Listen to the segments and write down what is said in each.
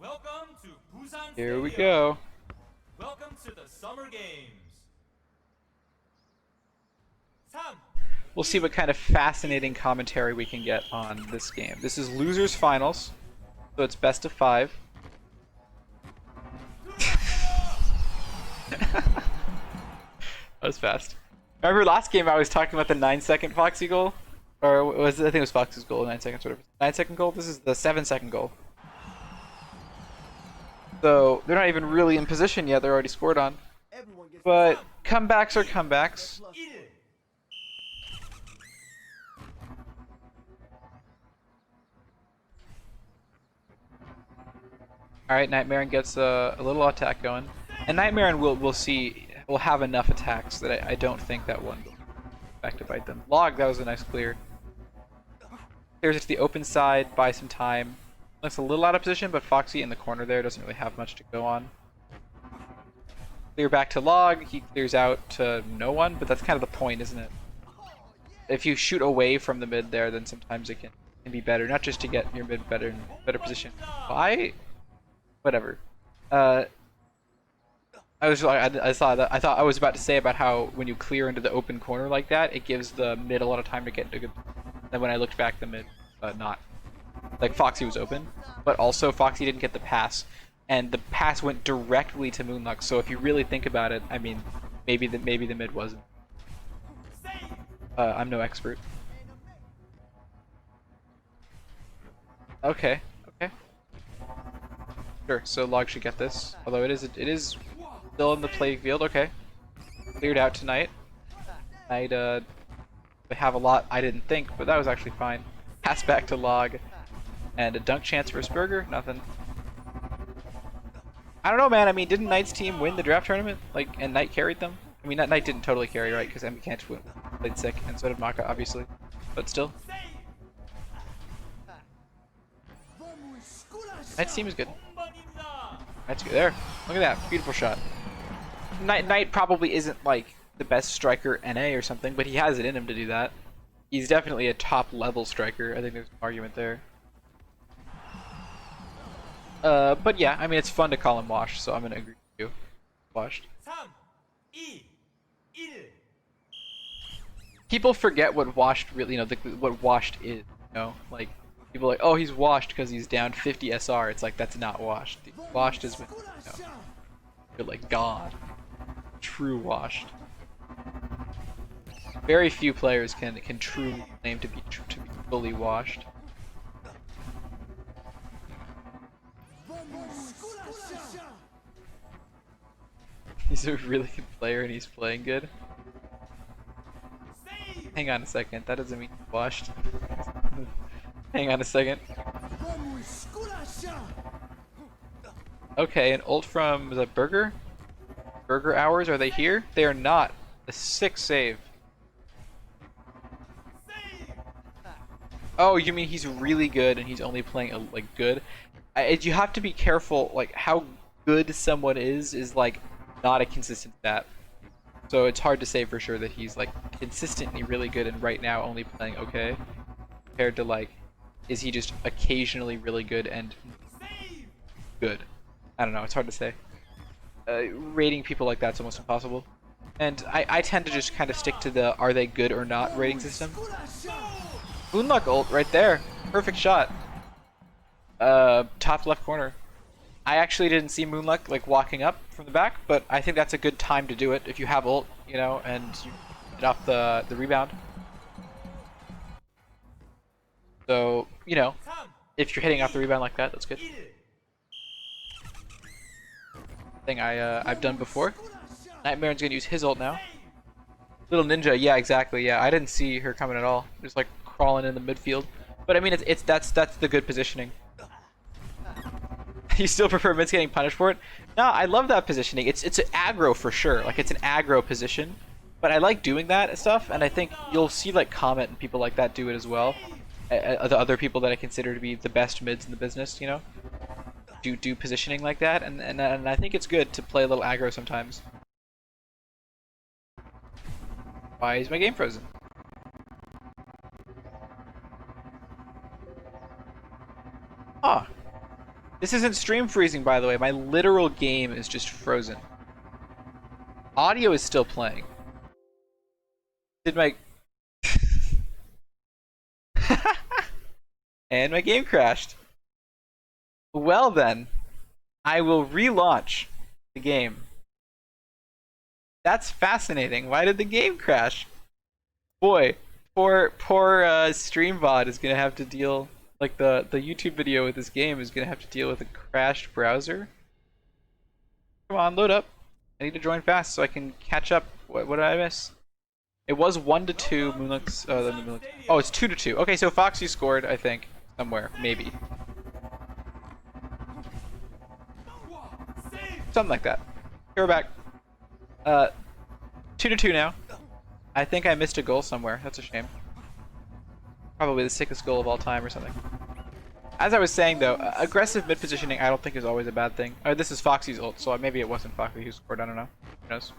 Welcome to Busan Here we Stadium. go. Welcome to the Summer Games. 3, We'll see what kind of fascinating commentary we can get on this game. This is losers finals, so it's best of 5. That was fast. Remember last game I was talking about the 9-second Foxy goal? Or was it, I think it was Foxy's goal, 9 seconds, whatever. 9-second goal? This is the 7-second goal. So they're not even really in position yet, they're already scored on. But comebacks are comebacks. 1. Alright, Nightmare gets a little attack going. And Nightmare will see will have enough attacks that I don't think that one will back to bite them. Log, that was a nice clear. Clears it to the open side, buy some time. Looks a little out of position, but Foxy in the corner there doesn't really have much to go on. Clear back to Log, he clears out to no one, but that's kind of the point, isn't it? If you shoot away from the mid there, then sometimes it can be better, not just to get your mid better position. Whatever. I thought I was about to say about how when you clear into the open corner like that, it gives the mid a lot of time to get into good. Then when I looked back, the mid not. Like Foxy was open, but also Foxy didn't get the pass, and the pass went directly to Moonluck. So if you really think about it, I mean, maybe the mid wasn't. I'm no expert. Okay. Sure. So Log should get this, although it is still in the play field. Okay. Cleared out tonight. I'd have a lot I didn't think, but that was actually fine. Pass back to Log. And a dunk chance for Asperger? Nothing. I don't know, man. I mean, didn't Knight's team win the draft tournament? Like, and Knight carried them? I mean, that Knight didn't totally carry, right? Because Emmy Kant played sick, and so did Maka, obviously. But still. Knight's team is good. Knight's good. There. Look at that. Beautiful shot. Knight probably isn't, like, the best striker NA or something, but he has it in him to do that. He's definitely a top-level striker. I think there's an argument there. But yeah, I mean, it's fun to call him washed, so I'm gonna agree with you. Washed. 3, 2, 1. People forget what washed really, what washed is, Like, people are like, oh, he's washed because he's down 50 SR. It's like, that's not washed. Washed is when, you're like God. True washed. Very few players can truly claim to be fully washed. He's a really good player and he's playing good. Hang on a second, that doesn't mean he's washed. Hang on a second. Okay, an ult from the Burger? Burger Hours, are they here? They are not. A 6 save. Oh, you mean he's really good and he's only playing like good? You have to be careful, like how good someone is like not a consistent stat. So it's hard to say for sure that he's like consistently really good and right now only playing okay. Compared to like, is he just occasionally really good and good? I don't know, it's hard to say. Rating people like that's almost impossible. And I tend to just kind of stick to the are they good or not rating system. Moonluck ult right there. Perfect shot. Top left corner. I actually didn't see Moonluck like walking up from the back, but I think that's a good time to do it if you have ult, and you get off the rebound. So, if you're hitting off the rebound like that, that's good. Thing I've done before. Nightmare's gonna use his ult now. Little ninja, yeah, exactly, yeah. I didn't see her coming at all. Just like crawling in the midfield. But I mean, that's the good positioning. You still prefer mids getting punished for it? No, I love that positioning. It's an aggro for sure. Like it's an aggro position, but I like doing that and stuff. And I think you'll see like Comet and people like that do it as well. The other people that I consider to be the best mids in the business, do positioning like that. And I think it's good to play a little aggro sometimes. Why is my game frozen? Ah. This isn't stream freezing, by the way. My literal game is just frozen. Audio is still playing. Did my... And my game crashed. Well then, I will relaunch the game. That's fascinating. Why did the game crash? Boy, poor stream VOD is gonna have to deal, like the YouTube video with this game is gonna have to deal with a crashed browser. Come on, load up. I need to join fast so I can catch up. What did I miss? It was 1-2 Moonlights. Oh, it's 2-2. Okay, so Foxy scored, I think, somewhere, maybe. Something like that. Okay, we're back. 2-2 now. I think I missed a goal somewhere. That's a shame. Probably the sickest goal of all time or something. As I was saying though, aggressive mid positioning I don't think is always a bad thing. This is Foxy's ult, so maybe it wasn't Foxy who scored. I don't know. Who knows?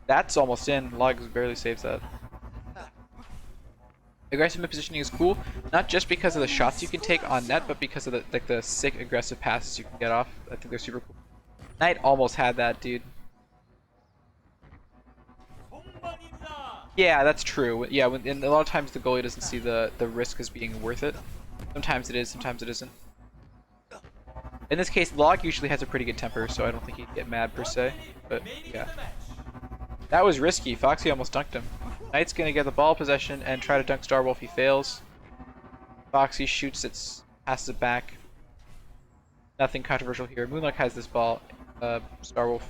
That's almost in. Logs barely saves that. Aggressive mid positioning is cool, not just because of the shots you can take on net, but because of the sick aggressive passes you can get off. I think they're super cool. Knight almost had that, dude. Yeah, that's true. Yeah, and a lot of times the goalie doesn't see the risk as being worth it. Sometimes it is, sometimes it isn't. In this case, Log usually has a pretty good temper, so I don't think he'd get mad per se. But yeah, that was risky. Foxy almost dunked him. Knight's gonna get the ball possession and try to dunk Starwolf. He fails. Foxy shoots it, passes it back. Nothing controversial here. Moonlight has this ball. Starwolf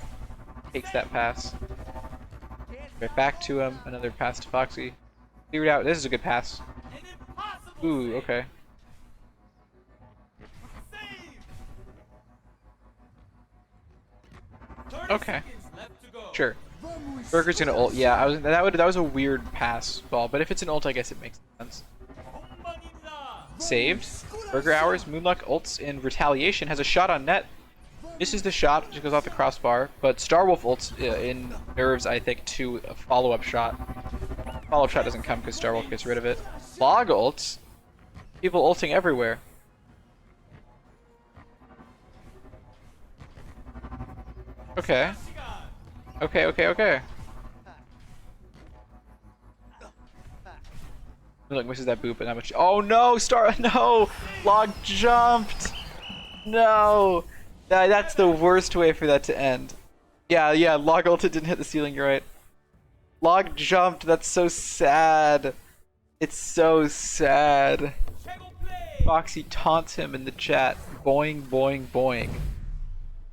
takes that pass. Right back to him. Another pass to Foxy. Cleared out. This is a good pass. Ooh, okay. Okay. Sure. Burger's gonna ult. Yeah, that was a weird pass ball, but if it's an ult, I guess it makes sense. Saved. Burger hours. Moonluck ults in retaliation. Has a shot on net. Misses the shot, just goes off the crossbar, but Starwolf ults in nerves, I think, to a follow-up shot. Follow-up shot doesn't come because Starwolf gets rid of it. Log ults. People ulting everywhere. Okay. Okay. Look, misses that boot, but not much. Oh no, no! Log jumped! No! That's the worst way for that to end. Yeah, Log ulted didn't hit the ceiling, you're right. Log jumped, that's so sad. It's so sad. Foxy taunts him in the chat. Boing, boing, boing.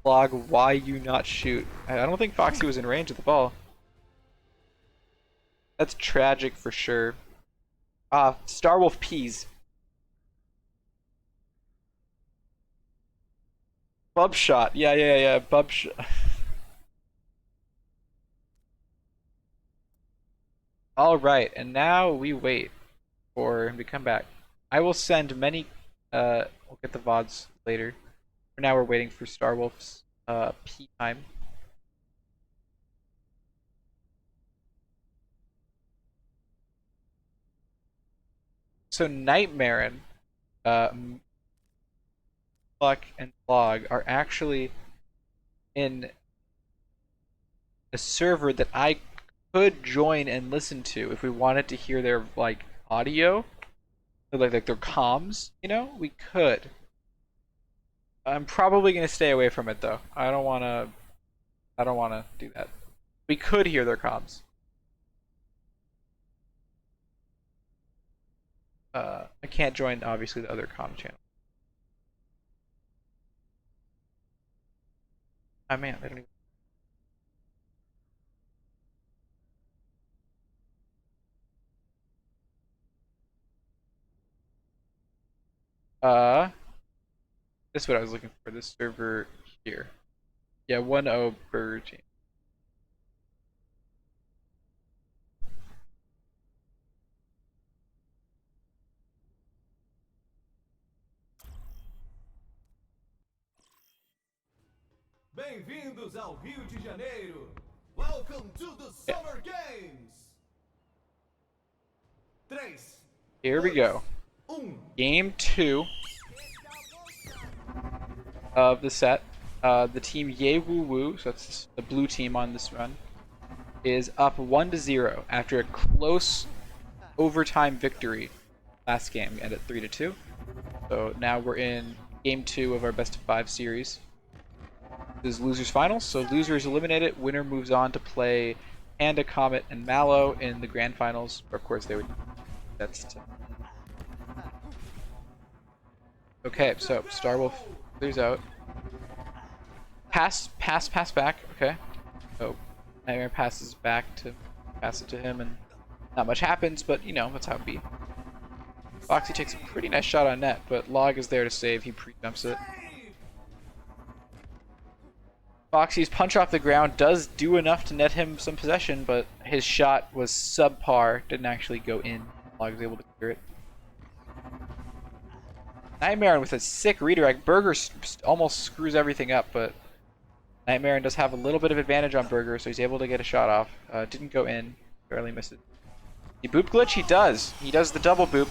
Log, why you not shoot? I don't think Foxy was in range of the ball. That's tragic for sure. Starwolf peas. Bub shot. Yeah. Bub shot. Alright, and now we wait for him to come back. I will send many, we'll get the VODs later. For now we're waiting for Starwolf's, P time. So Nightmaren, Pluck and Log are actually in a server that I could join and listen to if we wanted to hear their like audio, or like their comms. You know, we could. I'm probably gonna stay away from it though. I don't wanna do that. We could hear their comms. I can't join obviously the other comm channel. Oh man, they don't even. This is what I was looking for. This server here. Yeah, 1-0 Burger Team. Bem-vindos ao Rio de Janeiro. Welcome to the Summer Games. 3. Here we go. Game 2. of the set. The team Ye Woo Woo, so that's the blue team on this run, is up 1-0 after a close overtime victory last game. We ended 3-2. So now we're in game 2 of our best of 5 series. This is losers finals, so losers eliminated. Winner moves on to play Panda, Comet, and Mallow in the grand finals. Of course, they would. That's okay. So Starwolf clears out. Pass back. Okay. So Nightmare passes back to pass it to him, and not much happens, but you know that's how it be. Foxy takes a pretty nice shot on net, but Log is there to save. He pre-jumps it. Foxy's punch off the ground does do enough to net him some possession, but his shot was subpar. Didn't actually go in. Log was able to clear it. Nightmare with a sick redirect. Burger almost screws everything up, but Nightmare does have a little bit of advantage on Burger, so he's able to get a shot off. Didn't go in. Barely missed it. The boop glitch? He does. He does the double boop.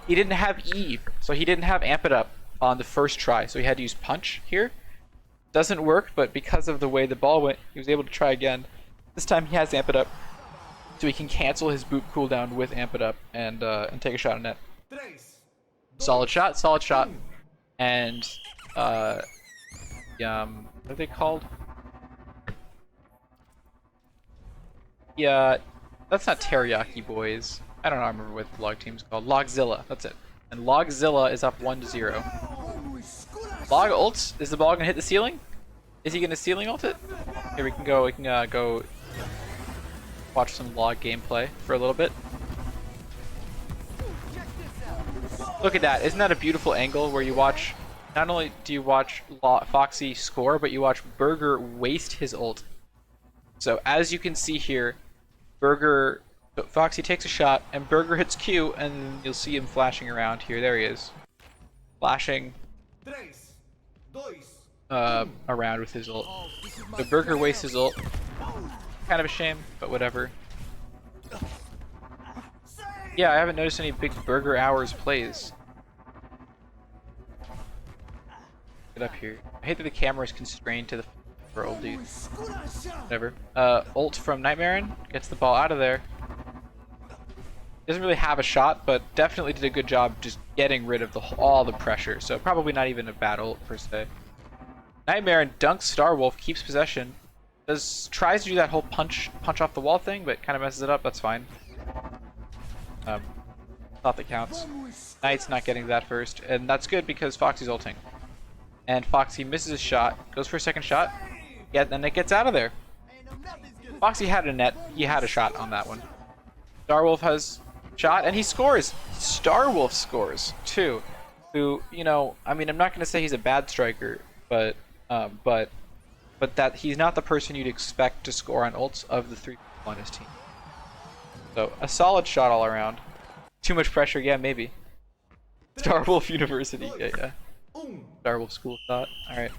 He didn't have E, so he didn't have Amp It Up on the first try, so he had to use Punch here. Doesn't work, but because of the way the ball went, he was able to try again. This time he has Amp It Up, so he can cancel his boop cooldown with Amp It Up and take a shot on net. Solid shot. And what are they called? Yeah, that's not Teriyaki Boys. I don't know. I remember what the log team's called. Logzilla. That's it. And Logzilla is up 1-0. Log ults. Is the ball gonna hit the ceiling? Is he gonna ceiling ult it? Here we can go. We can go watch some Log gameplay for a little bit. Look at that! Isn't that a beautiful angle where you watch? Not only do you watch Foxy score, but you watch Burger waste his ult. So as you can see here, Foxy takes a shot, and Burger hits Q, and you'll see him flashing around here. There he is, flashing around with his ult. So Burger wastes his ult. Kind of a shame, but whatever. Yeah, I haven't noticed any big Burger Hours plays. Get up here. I hate that the camera is constrained to the for old dude. Whatever. Ult from Nightmare gets the ball out of there. Doesn't really have a shot, but definitely did a good job just getting rid of all the pressure. So probably not even a bad ult per se. Nightmare dunks Starwolf, keeps possession. Tries to do that whole punch off the wall thing, but kind of messes it up. That's fine. Thought that counts. Knight's not getting that first, and that's good because Foxy's ulting. And Foxy misses his shot, goes for a second shot, yeah, and it gets out of there. Foxy had a net, he had a shot on that one. Starwolf has shot, and he scores! Starwolf scores, too. Who, you know, I mean, I'm not going to say he's a bad striker, but that he's not the person you'd expect to score on ults of the 3 people on his team. So, a solid shot all around. Too much pressure, yeah, maybe. Starwolf University, yeah. Starwolf School of Thought, alright.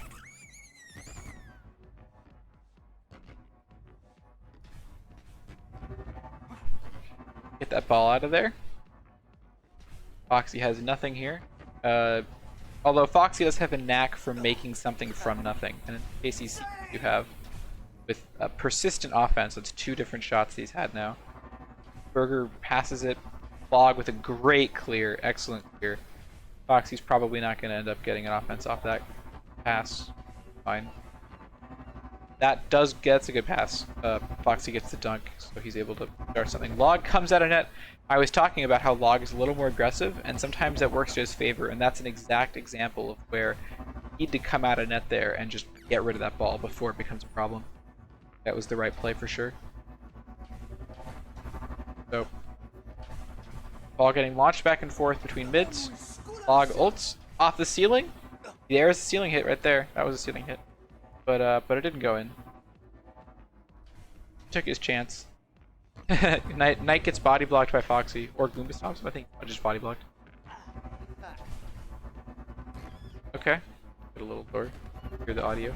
Get that ball out of there. Foxy has nothing here. Although Foxy does have a knack for making something from nothing. And in KCC you have with a persistent offense. It's 2 different shots that he's had now. Burger passes it. Log with a great clear. Excellent clear. Foxy's probably not going to end up getting an offense off that pass. Fine. That's a good pass. Foxy gets the dunk, so he's able to start something. Log comes out of net. I was talking about how Log is a little more aggressive, and sometimes that works to his favor, and that's an exact example of where you need to come out of net there and just get rid of that ball before it becomes a problem. That was the right play for sure. So, ball getting launched back and forth between mids. Log ults off the ceiling. There's the ceiling hit right there. That was a ceiling hit. But it didn't go in. Took his chance. Knight gets body blocked by Foxy. Or Goomba stomps him, I think. Just body blocked. Okay. Get a little lower. Hear the audio.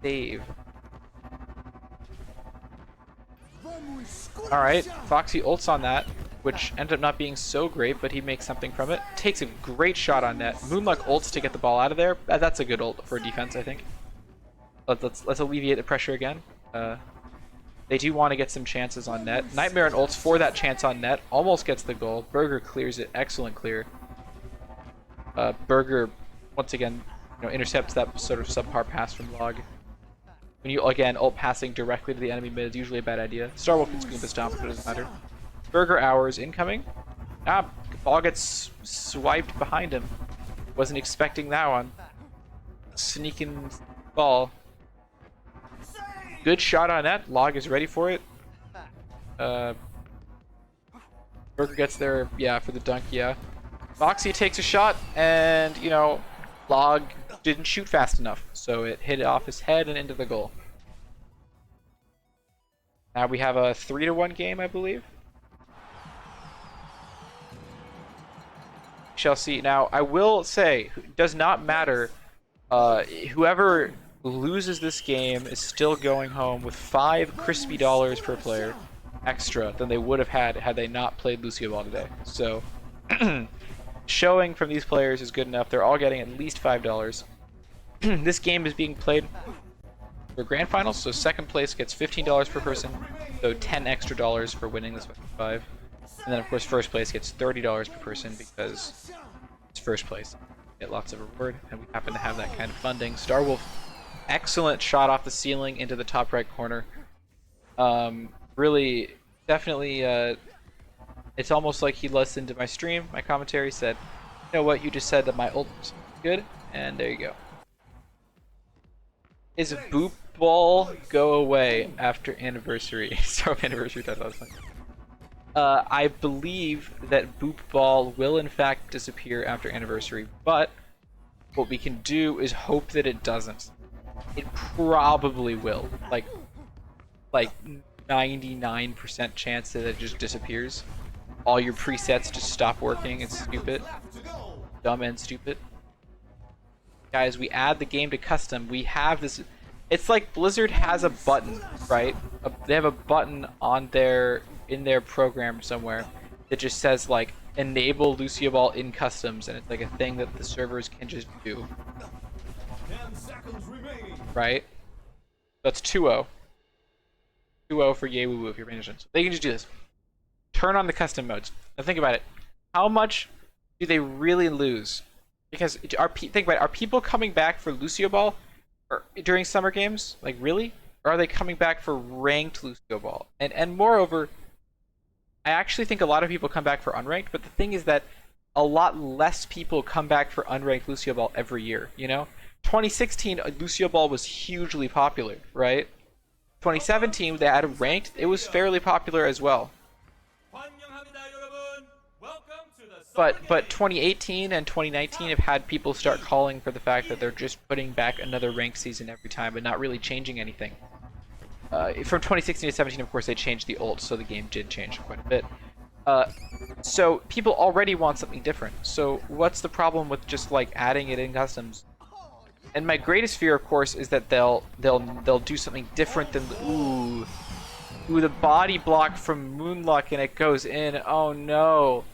Save. Alright. Foxy ults on that. which ended up not being so great, but he makes something from it. Takes a great shot on net. Moonluck ults to get the ball out of there. That's a good ult for defense, I think. Let's alleviate the pressure again. They do want to get some chances on net. Nightmare and ults for that chance on net. Almost gets the goal. Burger clears it. Excellent clear. Burger, once again, intercepts that sort of subpar pass from Log. When you, again, ult passing directly to the enemy mid is usually a bad idea. Starwolf can scoop the stomp, but it doesn't matter. Burger hours incoming. Ball gets swiped behind him. Wasn't expecting that one. Sneaking ball. Good shot on net. Log is ready for it. Burger gets there, yeah, for the dunk, yeah. Moxie takes a shot, and, Log didn't shoot fast enough, so it hit off his head and into the goal. Now we have a 3-1 game, I believe. Shall see. Now, I will say, it does not matter. Whoever loses this game is still going home with $5 crispy per player extra than they would have had they not played Lucio Ball today. So, showing from these players is good enough. They're all getting at least $5. This game is being played for grand finals, so second place gets $15 per person, so $10 extra for winning this 5. And then, of course, first place gets $30 per person because it's first place. Get lots of reward, and we happen to have that kind of funding. Starwolf, excellent shot off the ceiling into the top right corner. Really, definitely, it's almost like he listened to my stream, my commentary, said, you know what, you just said that my ult was good, and there you go. Is Boop Ball go away after anniversary? So anniversary, that was funny. I believe that Boop Ball will in fact disappear after anniversary, but what we can do is hope that it doesn't. It probably will. Like 99% chance that it just disappears. All your presets just stop working. It's stupid. Dumb and stupid. Guys, we add the game to custom. We have this. It's like Blizzard has a button, right? They have a button on in their program somewhere that just says like enable Lucio Ball in customs, and it's like a thing that the servers can just do. 10 seconds remaining. Right? That's 2-0. 2-0 for Yay Woo Woo if you're paying attention. So they can just do this. Turn on the custom modes. Now think about it. How much do they really lose? Because think about it. Are people coming back for Lucio Ball during summer games? Like really? Or are they coming back for ranked Lucio Ball? And moreover, I actually think a lot of people come back for unranked, but the thing is that a lot less people come back for unranked Lucio Ball every year, 2016, Lucio Ball was hugely popular, right? 2017, they added ranked. It was fairly popular as well. But 2018 and 2019 have had people start calling for the fact that they're just putting back another ranked season every time and not really changing anything. From 2016 to 17, of course, they changed the ult, so the game did change quite a bit. So people already want something different. So what's the problem with just like adding it in customs? And my greatest fear, of course, is that they'll do something different than ooh, the body block from Moonluck and it goes in. Oh no.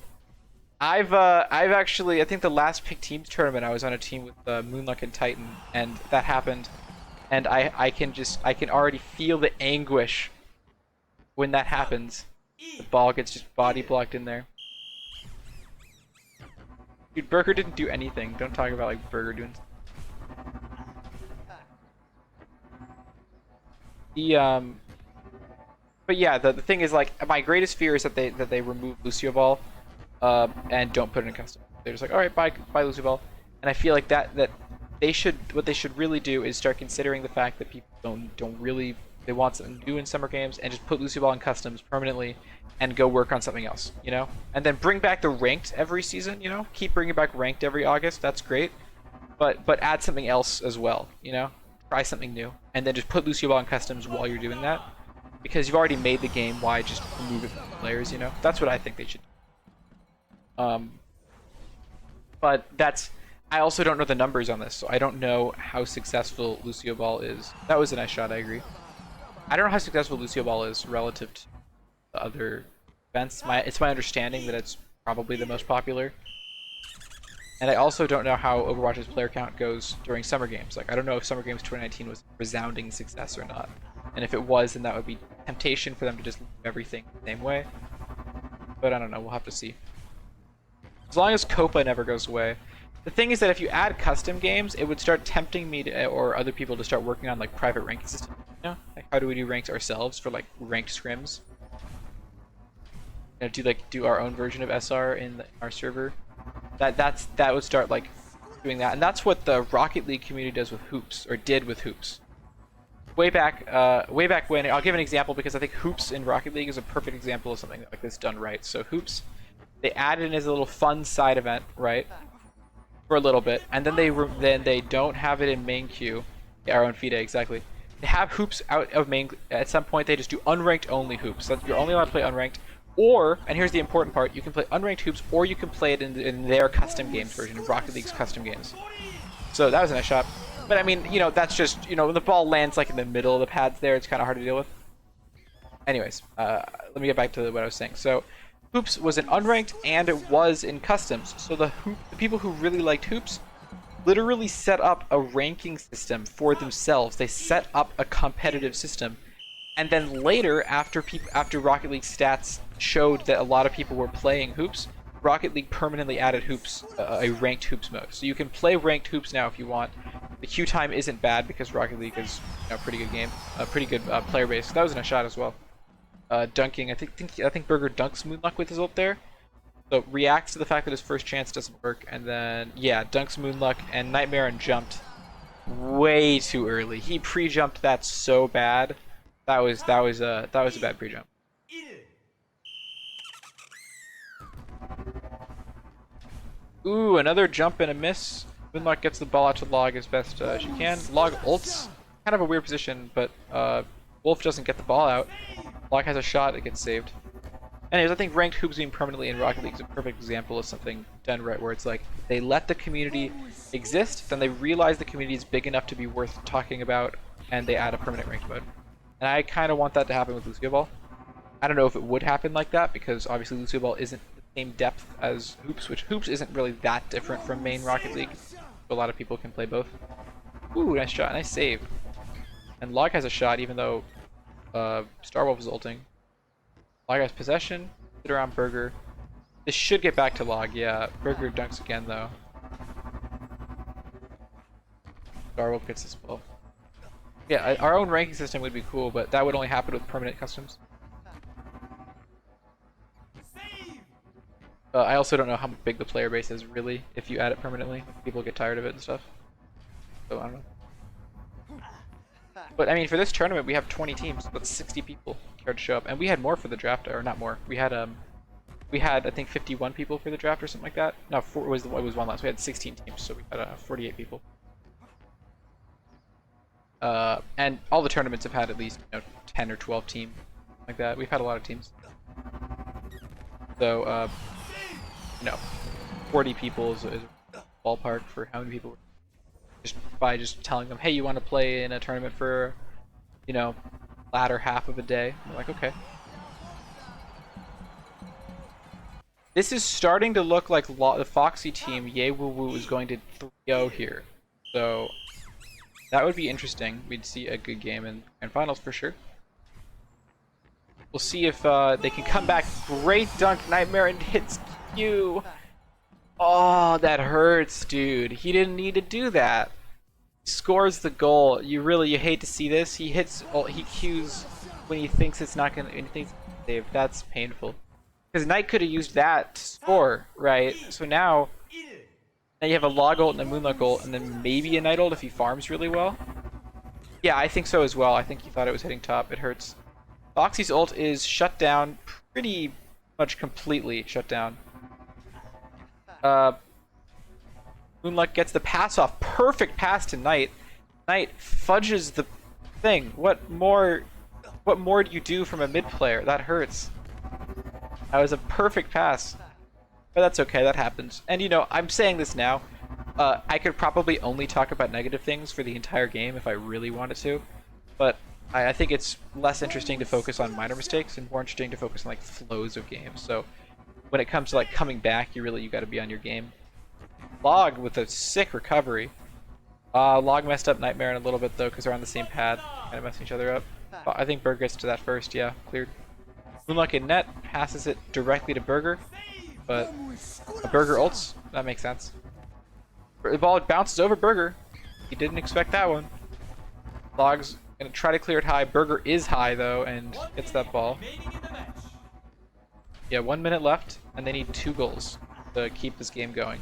I've actually, I think the last Pick Teams tournament, I was on a team with Moonluck and Titan, and that happened. And I can already feel the anguish when that happens. The ball gets just body blocked in there. Dude, Burger didn't do anything. Don't talk about like Burger doing. But yeah, the thing is like my greatest fear is that they remove Lucio Ball, and don't put it in custom. They're just like, all right, bye Lucio Ball, and I feel like that what they should really do is start considering the fact that people don't really, they want something new in summer games, and just put Lucio Ball in customs permanently and go work on something else, and then bring back the ranked every season, keep bringing back ranked every August. That's great, but add something else as well, try something new, and then just put Lucio Ball in customs while you're doing that, because you've already made the game. Why just remove it from the players? That's what I think they should do. But I also don't know the numbers on this, so I don't know how successful Lucio Ball is. That was a nice shot, I agree. I don't know how successful Lucio Ball is relative to the other events. It's my understanding that it's probably the most popular. And I also don't know how Overwatch's player count goes during Summer Games. Like, I don't know if Summer Games 2019 was a resounding success or not. And if it was, then that would be temptation for them to just leave everything the same way. But I don't know, we'll have to see. As long as Copa never goes away. The thing is that if you add custom games, it would start tempting me to, or other people to start working on like private ranking systems. You know? Like, how do we do ranks ourselves for like ranked scrims? You know, do our own version of SR in our server. That would start like doing that, and that's what the Rocket League community does with hoops, or did with hoops. Way back when, I'll give an example because I think hoops in Rocket League is a perfect example of something like this done right. So hoops, they added it as a little fun side event, right, for a little bit, and then they don't have it in main queue. Our own FIDE, exactly. They have hoops out of main. At some point, they just do unranked only hoops. So you're only allowed to play unranked. Or, and here's the important part, you can play unranked hoops, or you can play it in their custom games version, of Rocket League's custom games. So that was a nice shot. But I mean, you know, that's just, you know, when the ball lands like in the middle of the pads there, it's kind of hard to deal with. Anyways, let me get back to what I was saying. So, hoops was an unranked, and it was in customs. So the people who really liked hoops literally set up a ranking system for themselves. They set up a competitive system. And then later, after Rocket League stats showed that a lot of people were playing hoops, Rocket League permanently added hoops, a ranked hoops mode. So you can play ranked hoops now if you want. The queue time isn't bad because Rocket League is a pretty good game, a pretty good player base. That was in a shot as well. Dunking, I think Burger dunks Moonluck with his ult there. So reacts to the fact that his first chance doesn't work, and then yeah, dunks Moonluck, and Nightmare and jumped way too early. He pre-jumped that so bad. That was a bad pre-jump. Ooh, another jump and a miss. Moonlock gets the ball out to Log as best as she can. Log ults, kind of a weird position, but Wolf doesn't get the ball out. Log has a shot, it gets saved. Anyways, I think ranked hoops being permanently in Rocket League is a perfect example of something done right, where it's like they let the community exist, then they realize the community is big enough to be worth talking about, and they add a permanent ranked mode. And I kind of want that to happen with Lucio Ball. I don't know if it would happen like that, because obviously Lucio Ball isn't the same depth as Hoops, which Hoops isn't really that different from main Rocket League. A lot of people can play both. Ooh, nice shot, nice save. And Log has a shot, even though Starwolf is ulting. Log has possession, sit around Burger. This should get back to Log, yeah. Burger dunks again, though. Starwolf gets this ball. Yeah, our own ranking system would be cool, but that would only happen with permanent customs. I also don't know how big the player base is, really, if you add it permanently. People get tired of it and stuff. So, I don't know. But, I mean, for this tournament, we have 20 teams, but 60 people cared to show up. And we had more for the draft, or not more. We had, I think, 51 people for the draft or something like that. No, it was one less. We had 16 teams, so we had 48 people. And all the tournaments have had at least 10 or 12 teams like that. We've had a lot of teams. So 40 people is a ballpark for how many people. Just by just telling them, hey, you want to play in a tournament for, latter half of a day. They're like, okay. This is starting to look like the Foxy team. Yay Woo Woo is going to 3-0 here. So that would be interesting. We'd see a good game in grand finals for sure. We'll see if they can come back. Great dunk, Nightmare, and hits Q. Oh, that hurts, dude. He didn't need to do that. Scores the goal. You hate to see this. He Qs when he thinks it's not gonna. When he thinks it's save. That's painful. Because Knight could have used that to score, right? So now you have a Log ult and a Moonluck ult, and then maybe a Night ult if he farms really well. Yeah, I think so as well. I think he thought it was hitting top. It hurts. Foxy's ult is shut down, pretty much completely shut down. Moonluck gets the pass off. Perfect pass to Knight. Knight fudges the thing. What more do you do from a mid player? That hurts. That was a perfect pass. But that's okay, that happens. And I'm saying this now. I could probably only talk about negative things for the entire game if I really wanted to. But I think it's less interesting to focus on minor mistakes and more interesting to focus on like flows of games. So when it comes to like coming back, you got to be on your game. Log with a sick recovery. Log messed up Nightmare in a little bit though because they're on the same pad, kind of messing each other up. I think Burger gets to that first. Yeah, cleared. Moonluck in net passes it directly to Burger, but a Burger ults. That makes sense. The ball bounces over Burger. He didn't expect that one. Log's gonna try to clear it high. Burger is high though and gets that ball. Yeah, 1 minute left, and they need 2 goals to keep this game going.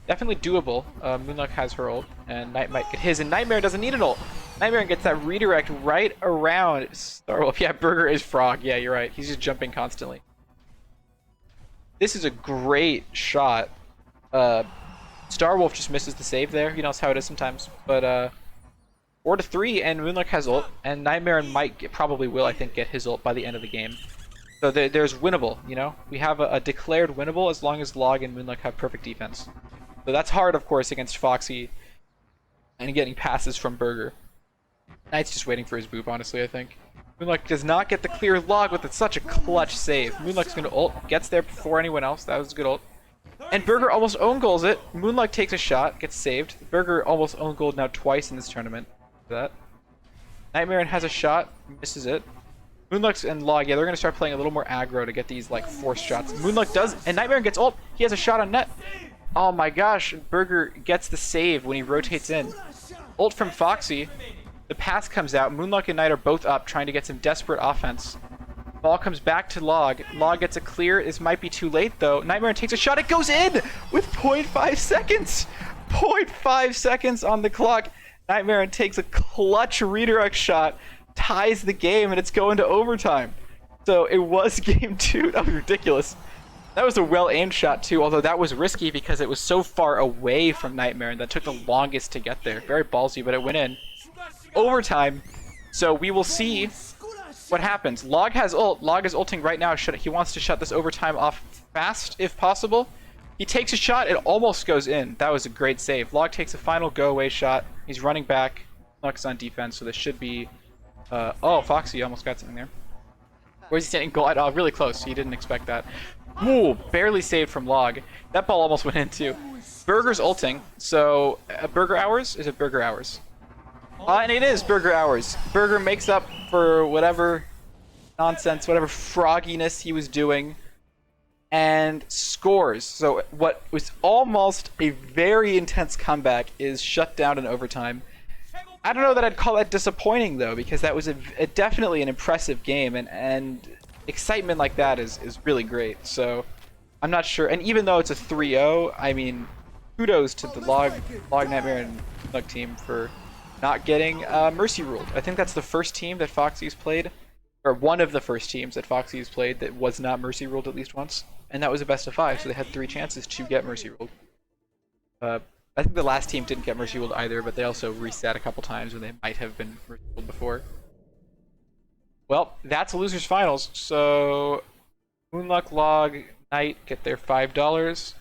Definitely doable. Moonluck has her ult, and Night might get his, and Nightmare doesn't need an ult. Nightmare gets that redirect right around Starwolf. Yeah, Burger is Frog. Yeah, you're right. He's just jumping constantly. This is a great shot. Starwolf just misses the save there. He knows how it is sometimes. But 4-3, and Moonluck has ult, and Nightmare might probably will, I think, get his ult by the end of the game. So there's winnable, you know? We have a declared winnable as long as Log and Moonluck have perfect defense. So that's hard, of course, against Foxy and getting passes from Burger. Knight's just waiting for his boop, honestly, I think. Moonluck does not get the clear Log with such a clutch save. Moonluck's going to ult, gets there before anyone else. That was a good ult. And Burger almost own goals it. Moonluck takes a shot, gets saved. Burger almost own goal now twice in this tournament. That. Nightmare has a shot, misses it. Moonluck's and Log, yeah, they're going to start playing a little more aggro to get these, like, forced shots. Moonluck does, and Nightmare gets ult. He has a shot on net. Oh my gosh, Burger gets the save when he rotates in. Ult from Foxy. The pass comes out. Moonluck and Knight are both up, trying to get some desperate offense. Ball comes back to Log. Log gets a clear. This might be too late, though. Nightmare takes a shot. It goes in with 0.5 seconds. 0.5 seconds on the clock. Nightmare takes a clutch redirect shot, ties the game, and it's going to overtime. So it was game 2. That was ridiculous. That was a well-aimed shot too, although that was risky because it was so far away from Nightmare and that took the longest to get there. Very ballsy, but it went in. Overtime. So we will see what happens. Log has ult. Log is ulting right now. He wants to shut this overtime off fast if possible. He takes a shot. It almost goes in. That was a great save. Log takes a final go-away shot. He's running back. Luck's on defense, so this should be... oh, Foxy almost got something there. Where's he standing? Goal. Oh, really close. He didn't expect that. Ooh, barely saved from Log. That ball almost went in too. Burger's ulting. So, Burger Hours? Is it Burger Hours? And it is Burger Hours. Burger makes up for whatever nonsense, whatever frogginess he was doing, and scores. So what was almost a very intense comeback is shut down in overtime. I don't know that I'd call that disappointing, though, because that was definitely an impressive game, and excitement like that is really great. So I'm not sure. And even though it's a 3-0, I mean, kudos to the Log Nightmare and Lug team for not getting Mercy ruled. I think that's the first team that Foxy's played, or one of the first teams that Foxy's played that was not Mercy ruled at least once. And that was a best of 5, so they had 3 chances to get Mercy ruled. I think the last team didn't get Mercy ruled either, but they also reset a couple times when they might have been Mercy ruled before. Well, that's losers finals. So Moonluck, Log, Knight get their $5.